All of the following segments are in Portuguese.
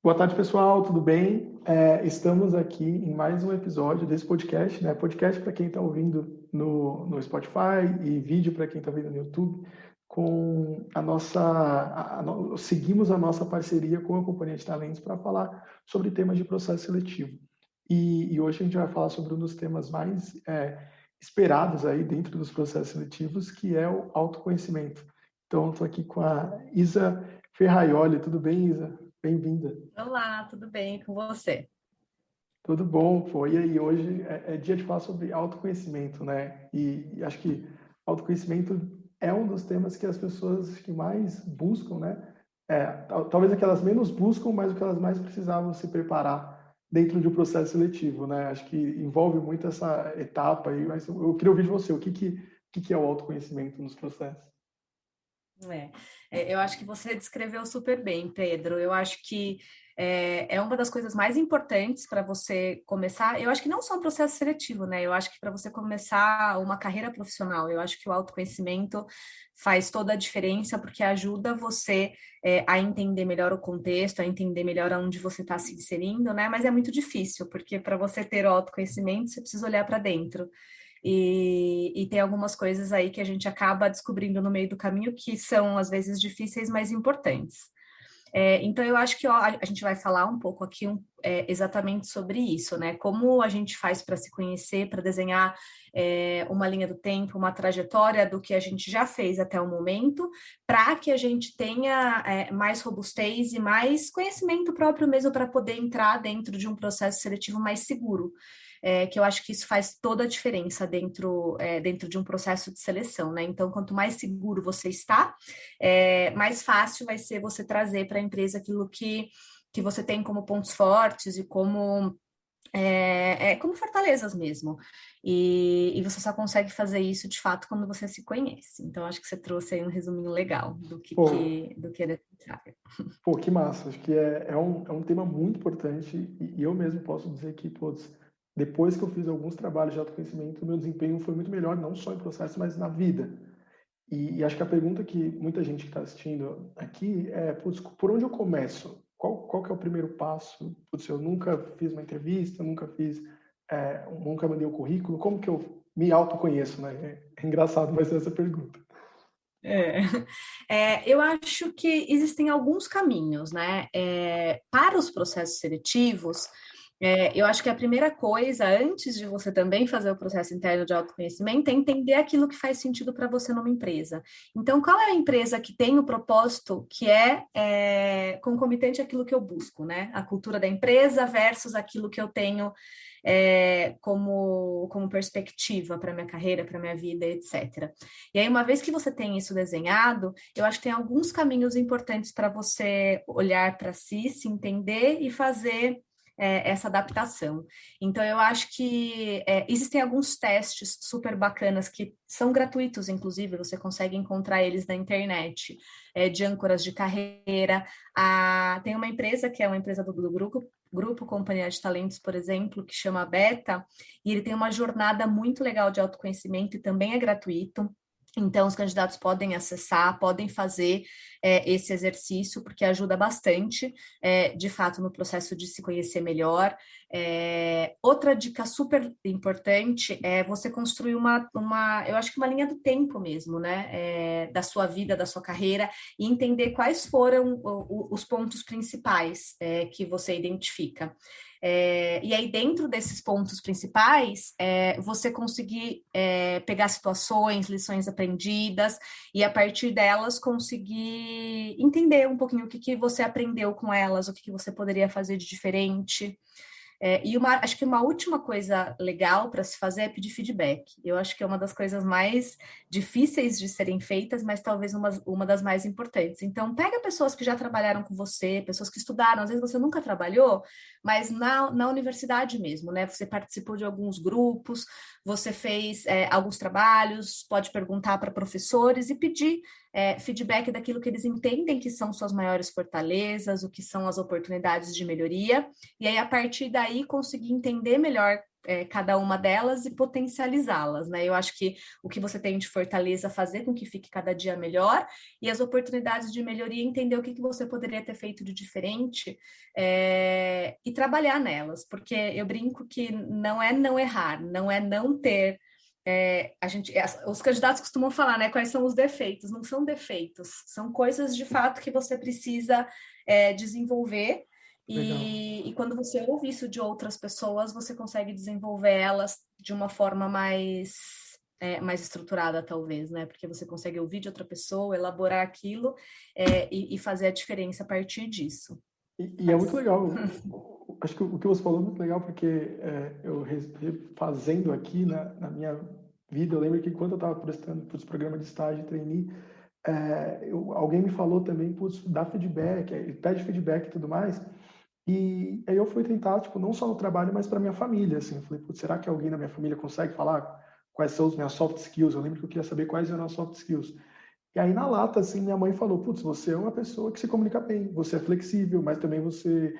Boa tarde, pessoal, tudo bem? Estamos aqui em mais um episódio desse podcast, né? Podcast para quem está ouvindo no Spotify e vídeo para quem está vendo no YouTube, com a nossa, seguimos a nossa parceria com a Companhia de Talentos para falar sobre temas de processo seletivo. E hoje a gente vai falar sobre um dos temas mais esperados aí dentro dos processos seletivos, que é o autoconhecimento. Então, estou aqui com a Isa Ferraioli. Tudo bem, Isa? Bem-vinda. Olá, tudo bem com você? Tudo bom, pô. E aí, hoje é dia de falar sobre autoconhecimento, né? E acho que autoconhecimento é um dos temas que as pessoas que mais buscam, né? Talvez aquelas menos buscam, mas o que elas mais precisavam se preparar dentro de um processo seletivo, né? Acho que envolve muito essa etapa aí, mas eu queria ouvir de você, o que é o autoconhecimento nos processos? Eu acho que você descreveu super bem, Pedro. Eu acho que é uma das coisas mais importantes para você começar. Eu acho que não só um processo seletivo, né? Eu acho que para você começar uma carreira profissional, eu acho que o autoconhecimento faz toda a diferença, porque ajuda você a entender melhor o contexto, a entender melhor aonde você está se inserindo, né? Mas é muito difícil, porque para você ter o autoconhecimento, você precisa olhar para dentro. E tem algumas coisas aí que a gente acaba descobrindo no meio do caminho que são, às vezes, difíceis, mas importantes. Então, eu acho que a gente vai falar um pouco aqui exatamente sobre isso, né? Como a gente faz para se conhecer, para desenhar uma linha do tempo, uma trajetória do que a gente já fez até o momento, para que a gente tenha mais robustez e mais conhecimento próprio mesmo para poder entrar dentro de um processo seletivo mais seguro. Que eu acho que isso faz toda a diferença dentro de um processo de seleção, né? Então, quanto mais seguro você está, mais fácil vai ser você trazer para a empresa aquilo que você tem como pontos fortes e como fortalezas mesmo. E você só consegue fazer isso de fato quando você se conhece. Então, acho que você trouxe aí um resuminho legal Pô, do que é necessário. pô, que massa. Acho que é um tema muito importante e eu mesmo posso dizer que, putz, depois que eu fiz alguns trabalhos de autoconhecimento, meu desempenho foi muito melhor, não só em processo, mas na vida. E acho que a pergunta que muita gente que está assistindo aqui é, putz, por onde eu começo? Qual que é o primeiro passo? Putz, eu nunca fiz uma entrevista, nunca mandei um currículo, como que eu me autoconheço, né? É engraçado, mas essa pergunta. É. Eu acho que existem alguns caminhos, né? Para os processos seletivos, eu acho que a primeira coisa, antes de você também fazer o processo interno de autoconhecimento, é entender aquilo que faz sentido para você numa empresa. Então, qual é a empresa que tem o propósito que é concomitante àquilo que eu busco, né? A cultura da empresa versus aquilo que eu tenho como perspectiva para minha carreira, para minha vida, etc. E aí, uma vez que você tem isso desenhado, eu acho que tem alguns caminhos importantes para você olhar para si, se entender e fazer essa adaptação. Então, eu acho que existem alguns testes super bacanas que são gratuitos, inclusive, você consegue encontrar eles na internet, de âncoras de carreira. Tem uma empresa que é uma empresa do Grupo Companhia de Talentos, por exemplo, que chama Beta, e ele tem uma jornada muito legal de autoconhecimento e também é gratuito. Então, os candidatos podem acessar, podem fazer esse exercício, porque ajuda bastante, de fato, no processo de se conhecer melhor. Outra dica super importante é você construir eu acho que uma linha do tempo mesmo, né? Da sua vida, da sua carreira, e entender quais foram os pontos principais que você identifica. E aí, dentro desses pontos principais, você conseguir pegar situações, lições aprendidas, e a partir delas conseguir entender um pouquinho o que você aprendeu com elas, o que você poderia fazer de diferente. Acho que uma última coisa legal para se fazer é pedir feedback. Eu acho que é uma das coisas mais difíceis de serem feitas, mas talvez uma das mais importantes. Então, pega pessoas que já trabalharam com você, pessoas que estudaram, às vezes você nunca trabalhou, mas na universidade mesmo, né? Você participou de alguns grupos, você fez alguns trabalhos, pode perguntar para professores e pedir feedback daquilo que eles entendem que são suas maiores fortalezas, o que são as oportunidades de melhoria, e aí a partir daí conseguir entender melhor cada uma delas e potencializá-las, né? Eu acho que o que você tem de fortaleza fazer com que fique cada dia melhor e as oportunidades de melhoria, entender o que você poderia ter feito de diferente e trabalhar nelas, porque eu brinco que não é não errar, não é não ter. Os candidatos costumam falar, né? Quais são os defeitos? Não são defeitos, são coisas de fato que você precisa desenvolver. E quando você ouve isso de outras pessoas, você consegue desenvolver elas de uma forma mais estruturada, talvez, né? Porque você consegue ouvir de outra pessoa, elaborar aquilo e fazer a diferença a partir disso. E é muito legal. Acho que o que você falou é muito legal, porque eu fazendo aqui na minha vida, eu lembro que quando eu estava prestando para os programas de estágio e trainee, alguém me falou também, putz, dá feedback, pede feedback e tudo mais. E aí eu fui tentar, tipo, não só no trabalho, mas para minha família, assim. Eu falei, putz, será que alguém na minha família consegue falar quais são as minhas soft skills? Eu lembro que eu queria saber quais eram as soft skills. E aí, na lata, assim, minha mãe falou, putz, você é uma pessoa que se comunica bem, você é flexível, mas também você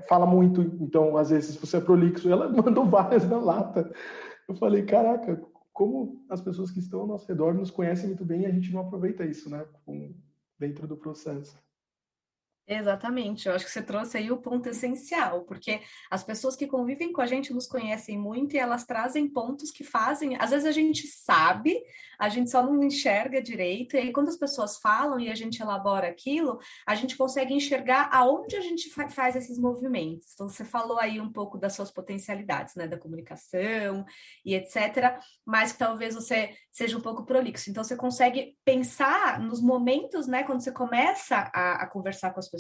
fala muito, então, às vezes, você é prolixo. Ela mandou várias na lata. Eu falei, caraca, como as pessoas que estão ao nosso redor nos conhecem muito bem e a gente não aproveita isso, né, dentro do processo. Exatamente, eu acho que você trouxe aí o ponto essencial, porque as pessoas que convivem com a gente nos conhecem muito e elas trazem pontos que fazem, às vezes a gente sabe, a gente só não enxerga direito, e aí quando as pessoas falam e a gente elabora aquilo, a gente consegue enxergar aonde a gente faz esses movimentos. Então, você falou aí um pouco das suas potencialidades, né, da comunicação e etc., mas que talvez você seja um pouco prolixo. Então, você consegue pensar nos momentos, né, quando você começa a conversar com as pessoas,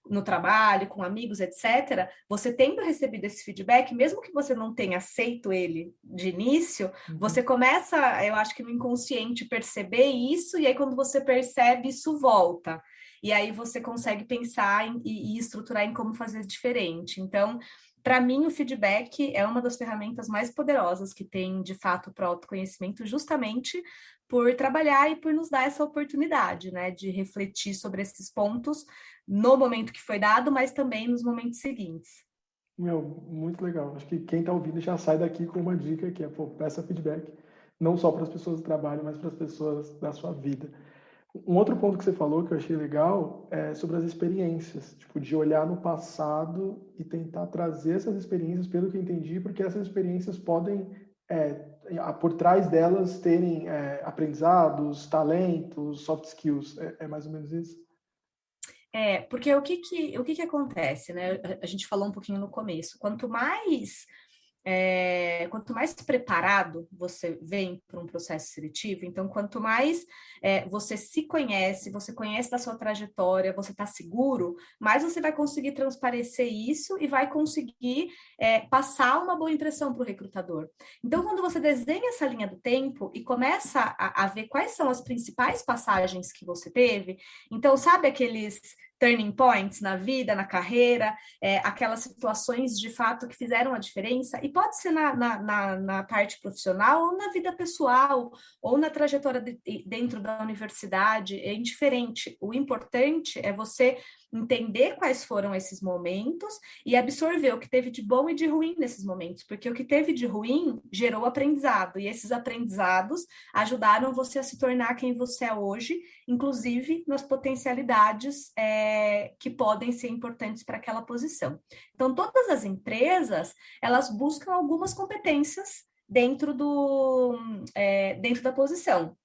no trabalho, com amigos, etc., você tendo recebido esse feedback, mesmo que você não tenha aceito ele de início, você começa, eu acho que no inconsciente, perceber isso, e aí quando você percebe, isso volta. E aí você consegue pensar e estruturar em como fazer diferente. Então, para mim, o feedback é uma das ferramentas mais poderosas que tem, de fato, para o autoconhecimento, justamente por trabalhar e por nos dar essa oportunidade, né, de refletir sobre esses pontos no momento que foi dado, mas também nos momentos seguintes. Meu, muito legal. Acho que quem está ouvindo já sai daqui com uma dica que é, pô, peça feedback, não só para as pessoas do trabalho, mas para as pessoas da sua vida. Um outro ponto que você falou que eu achei legal é sobre as experiências, tipo, de olhar no passado e tentar trazer essas experiências, pelo que eu entendi, porque essas experiências podem, por trás delas, terem aprendizados, talentos, soft skills. É mais ou menos isso? Porque o que acontece, né? A gente falou um pouquinho no começo. Quanto mais preparado você vem para um processo seletivo, então, quanto mais você se conhece, você conhece da sua trajetória, você está seguro, mais você vai conseguir transparecer isso e vai conseguir passar uma boa impressão para o recrutador. Então, quando você desenha essa linha do tempo e começa a ver quais são as principais passagens que você teve, então, sabe aqueles turning points na vida, na carreira, aquelas situações de fato que fizeram a diferença, e pode ser na parte profissional, ou na vida pessoal, ou na trajetória dentro da universidade, é indiferente. O importante é você entender quais foram esses momentos e absorver o que teve de bom e de ruim nesses momentos, porque o que teve de ruim gerou aprendizado, e esses aprendizados ajudaram você a se tornar quem você é hoje, inclusive nas potencialidades que podem ser importantes para aquela posição. Então, todas as empresas, elas buscam algumas competências dentro da posição.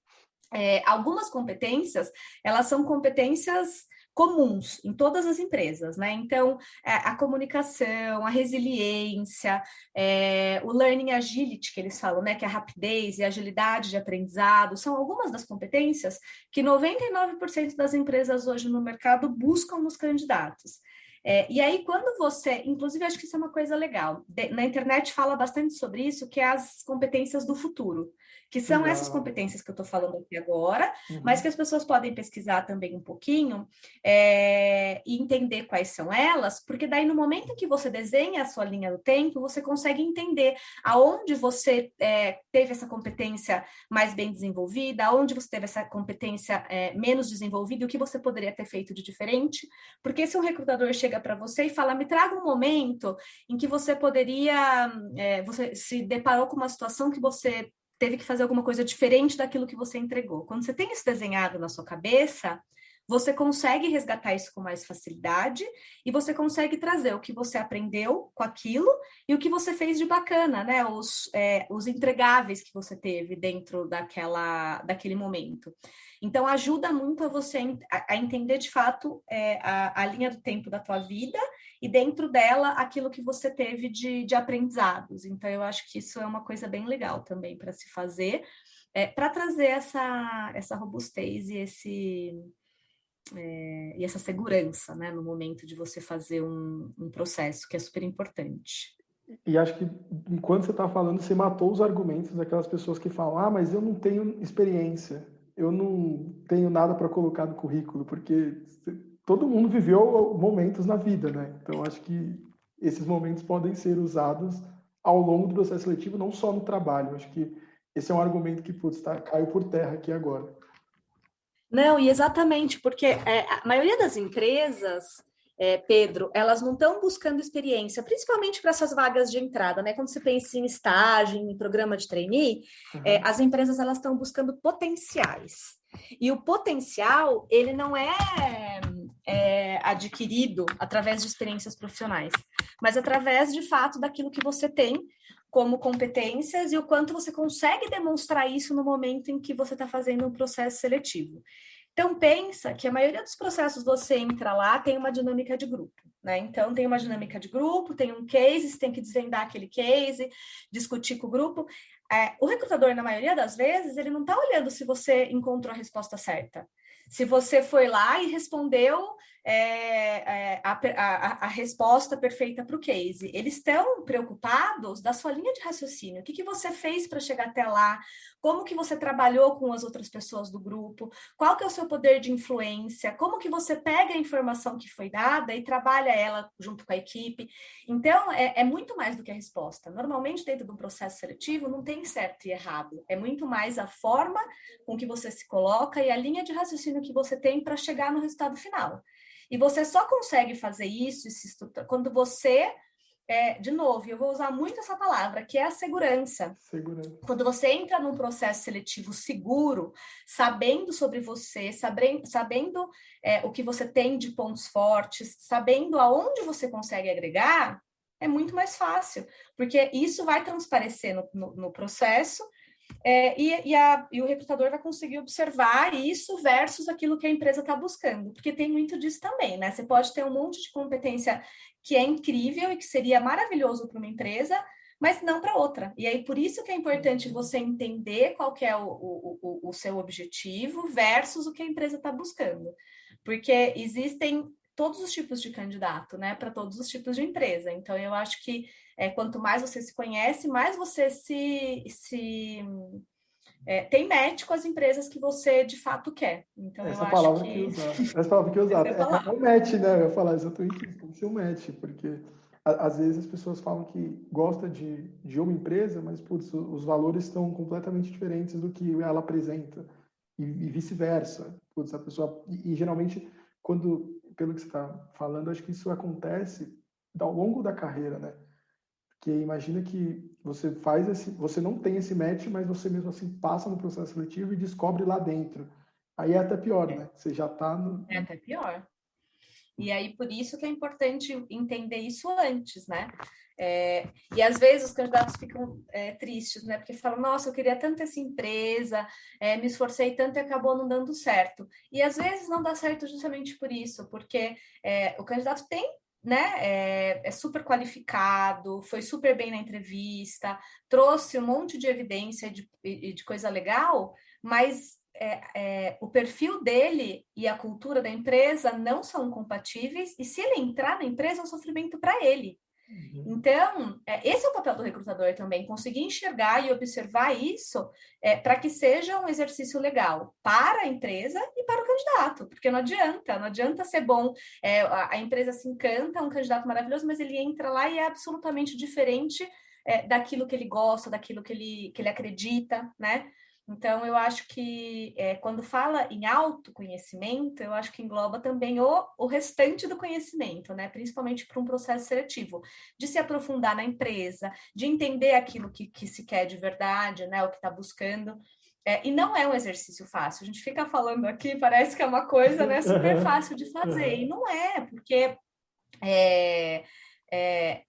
Algumas competências, elas são competências comuns em todas as empresas, né? Então, a comunicação, a resiliência, o learning agility, que eles falam, né? Que é a rapidez e a agilidade de aprendizado, são algumas das competências que 99% das empresas hoje no mercado buscam nos candidatos. E aí, quando você, inclusive, acho que isso é uma coisa legal, na internet fala bastante sobre isso, que é as competências do futuro, que são Legal. essas competências que eu estou falando aqui agora, mas que as pessoas podem pesquisar também um pouquinho e entender quais são elas, porque daí no momento que você desenha a sua linha do tempo, você consegue entender aonde você teve essa competência mais bem desenvolvida, aonde você teve essa competência menos desenvolvida, e o que você poderia ter feito de diferente, porque se um recrutador chega chega para você e fala, me traga um momento em que você poderia, você se deparou com uma situação que você teve que fazer alguma coisa diferente daquilo que você entregou. Quando você tem isso desenhado na sua cabeça, você consegue resgatar isso com mais facilidade e você consegue trazer o que você aprendeu com aquilo e o que você fez de bacana, né? Os entregáveis que você teve dentro daquele momento. Então, ajuda muito a você a entender, de fato, a linha do tempo da tua vida e dentro dela aquilo que você teve de aprendizados. Então, eu acho que isso é uma coisa bem legal também para se fazer, para trazer essa robustez e essa segurança, né, no momento de você fazer um processo, que é super importante. E acho que enquanto você está falando, você matou os argumentos daquelas pessoas que falam: ah, mas eu não tenho experiência, eu não tenho nada para colocar no currículo, porque todo mundo viveu momentos na vida, né? Então acho que esses momentos podem ser usados ao longo do processo seletivo, não só no trabalho. Acho que esse é um argumento que, putz, caiu por terra aqui agora. Não, e exatamente, porque a maioria das empresas, Pedro, elas não estão buscando experiência, principalmente para essas vagas de entrada, né? Quando você pensa em estágio, em programa de trainee, as empresas elas estão buscando potenciais. E o potencial, ele não é adquirido através de experiências profissionais, mas através, de fato, daquilo que você tem como competências e o quanto você consegue demonstrar isso no momento em que você está fazendo um processo seletivo. Então, pensa que a maioria dos processos você entra lá, tem uma dinâmica de grupo, né? Então, tem uma dinâmica de grupo, tem um case, você tem que desvendar aquele case, discutir com o grupo. O recrutador, na maioria das vezes, ele não está olhando se você encontrou a resposta certa. Se você foi lá e respondeu a resposta perfeita para o case. Eles estão preocupados da sua linha de raciocínio. O que você fez para chegar até lá? Como que você trabalhou com as outras pessoas do grupo? Qual que é o seu poder de influência? Como que você pega a informação que foi dada e trabalha ela junto com a equipe? Então, é muito mais do que a resposta. Normalmente, dentro de um processo seletivo, não tem certo e errado. É muito mais a forma com que você se coloca e a linha de raciocínio que você tem para chegar no resultado final. E você só consegue fazer isso quando você, de novo, eu vou usar muito essa palavra, que é a segurança. Quando você entra num processo seletivo seguro, sabendo sobre você, sabendo o que você tem de pontos fortes, sabendo aonde você consegue agregar, é muito mais fácil, porque isso vai transparecer no processo. E o recrutador vai conseguir observar isso versus aquilo que a empresa está buscando, porque tem muito disso também, né? Você pode ter um monte de competência que é incrível e que seria maravilhoso para uma empresa, mas não para outra. E aí, por isso que é importante você entender qual que é o seu objetivo versus o que a empresa está buscando. Porque existem todos os tipos de candidato, né? Para todos os tipos de empresa. Então, eu acho que quanto mais você se conhece, mais você tem match com as empresas que você de fato quer. Então, Essa eu acho palavra que... que usar. Essa palavra que usar. É um match, né? Eu ia falar exatamente isso. Tem que ser um match, porque às vezes as pessoas falam que gosta de uma empresa, mas putz, os valores estão completamente diferentes do que ela apresenta. E vice-versa. Putz, a pessoa... E geralmente, pelo que você está falando, acho que isso acontece ao longo da carreira, né? Porque imagina que você não tem esse match, mas você mesmo assim passa no processo seletivo e descobre lá dentro. Aí é até pior, né? Você já está no... É até pior. E aí, por isso que é importante entender isso antes, né? E às vezes os candidatos ficam tristes, né? Porque falam, nossa, eu queria tanto essa empresa, me esforcei tanto e acabou não dando certo. E às vezes não dá certo justamente por isso, porque o candidato tem, né? É super qualificado, foi super bem na entrevista, trouxe um monte de evidência de coisa legal, mas o perfil dele e a cultura da empresa não são compatíveis, e se ele entrar na empresa, é um sofrimento para ele. Então, esse é o papel do recrutador também, conseguir enxergar e observar isso para que seja um exercício legal para a empresa e para o candidato, porque não adianta ser bom, a empresa se encanta, um candidato maravilhoso, mas ele entra lá e é absolutamente diferente daquilo que ele gosta, daquilo que ele acredita, né? Então, eu acho que quando fala em autoconhecimento, eu acho que engloba também o restante do conhecimento, né? Principalmente para um processo seletivo, de se aprofundar na empresa, de entender aquilo que se quer de verdade, né? O que está buscando. E não é um exercício fácil. A gente fica falando aqui, parece que é uma coisa, né, super fácil de fazer, e não é, porque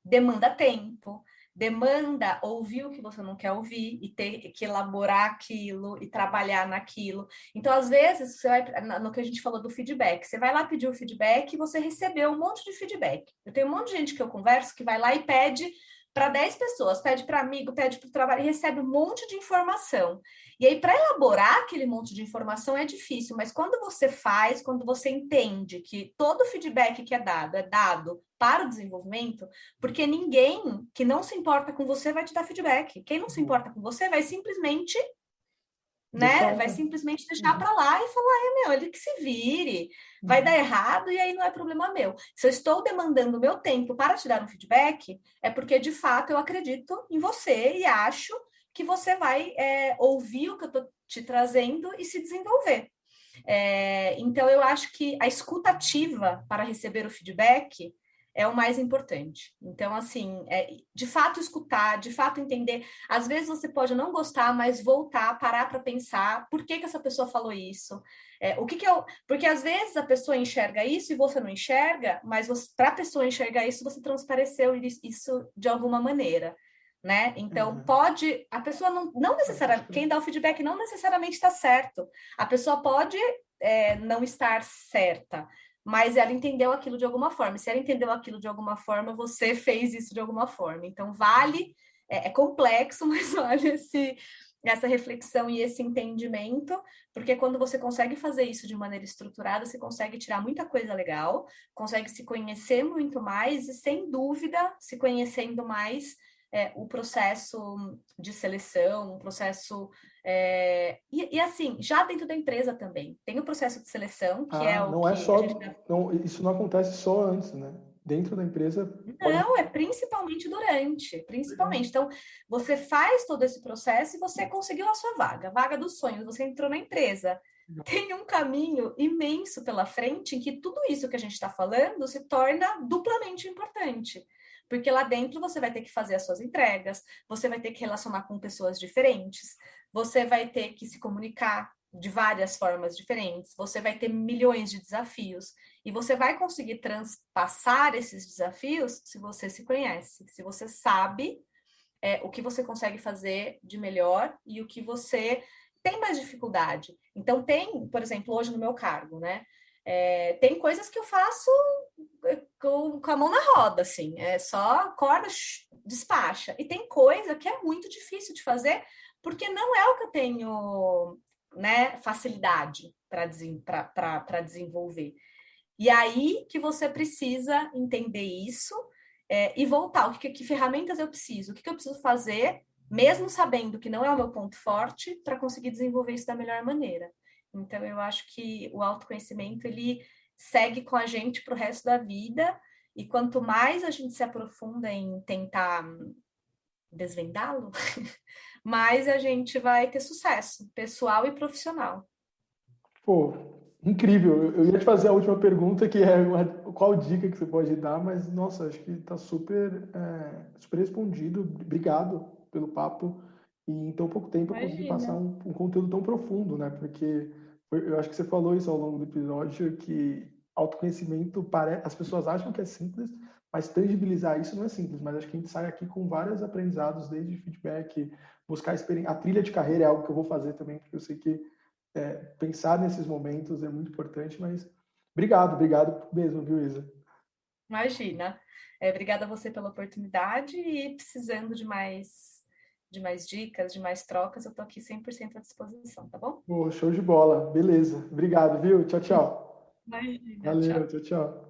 demanda tempo, demanda ouvir o que você não quer ouvir e ter que elaborar aquilo e trabalhar naquilo. Então, às vezes, você vai no que a gente falou do feedback, você vai lá pedir o feedback e você recebeu um monte de feedback. Eu tenho um monte de gente que eu converso que vai lá e pede para 10 pessoas, pede para amigo, pede para o trabalho e recebe um monte de informação. E aí, para elaborar aquele monte de informação é difícil, mas quando você faz, quando você entende que todo feedback que é dado para o desenvolvimento, porque ninguém que não se importa com você vai te dar feedback. Quem não se importa com você vai simplesmente, né, vai simplesmente deixar para lá e falar, ele que se vire, vai dar errado e aí não é problema meu. Se eu estou demandando meu tempo para te dar um feedback, é porque de fato eu acredito em você e acho que você vai ouvir o que eu estou te trazendo e se desenvolver. Então, eu acho que a escuta ativa para receber o feedback é o mais importante. Então, assim, de fato escutar, de fato entender. Às vezes você pode não gostar, mas voltar, parar para pensar por que essa pessoa falou isso. Porque às vezes a pessoa enxerga isso e você não enxerga, mas para a pessoa enxergar isso, você transpareceu isso de alguma maneira. Né? Então, a pessoa não necessariamente, quem dá o feedback não necessariamente está certo. A pessoa pode não estar certa, mas ela entendeu aquilo de alguma forma. Se ela entendeu aquilo de alguma forma, você fez isso de alguma forma. Então, vale, é complexo, mas vale essa reflexão e esse entendimento, porque quando você consegue fazer isso de maneira estruturada, você consegue tirar muita coisa legal, consegue se conhecer muito mais e, sem dúvida, se conhecendo mais, o processo de seleção, o processo... E assim, já dentro da empresa também, tem o processo de seleção, que é o não que é só, a gente... não, isso não acontece só antes, né? Dentro da empresa... Não, principalmente durante, principalmente. Então, você faz todo esse processo e você conseguiu a sua vaga, a vaga dos sonhos, você entrou na empresa. Tem um caminho imenso pela frente em que tudo isso que a gente está falando se torna duplamente importante. Porque lá dentro você vai ter que fazer as suas entregas, você vai ter que relacionar com pessoas diferentes, você vai ter que se comunicar de várias formas diferentes, você vai ter milhões de desafios e você vai conseguir transpassar esses desafios se você se conhece, se você sabe o que você consegue fazer de melhor e o que você tem mais dificuldade. Então, por exemplo, hoje no meu cargo, né? Tem coisas que eu faço com a mão na roda, assim, só acorda, despacha. E tem coisa que é muito difícil de fazer, porque não é o que eu tenho, né, facilidade para desenvolver. E aí que você precisa entender isso e voltar. Que ferramentas eu preciso? O que eu preciso fazer, mesmo sabendo que não é o meu ponto forte, para conseguir desenvolver isso da melhor maneira. Então, eu acho que o autoconhecimento, ele segue com a gente para o resto da vida, e quanto mais a gente se aprofunda em tentar desvendá-lo, mais a gente vai ter sucesso, pessoal e profissional. Pô, incrível. Eu ia te fazer a última pergunta, que é qual dica que você pode dar, mas, nossa, acho que está super, super respondido. Obrigado pelo papo. E em tão pouco tempo eu consegui passar Imagina. um conteúdo tão profundo, né? Porque eu acho que você falou isso ao longo do episódio, que autoconhecimento, as pessoas acham que é simples, mas tangibilizar isso não é simples. Mas acho que a gente sai aqui com vários aprendizados, desde feedback, buscar experiência. A trilha de carreira é algo que eu vou fazer também, porque eu sei que pensar nesses momentos é muito importante, mas obrigado mesmo, viu, Isa? Imagina. Obrigada a você pela oportunidade e precisando de mais dicas, de mais trocas, eu estou aqui 100% à disposição, tá bom? Pô, show de bola. Beleza. Obrigado, viu? Tchau, tchau. Imagina, Valeu, tchau. tchau, tchau.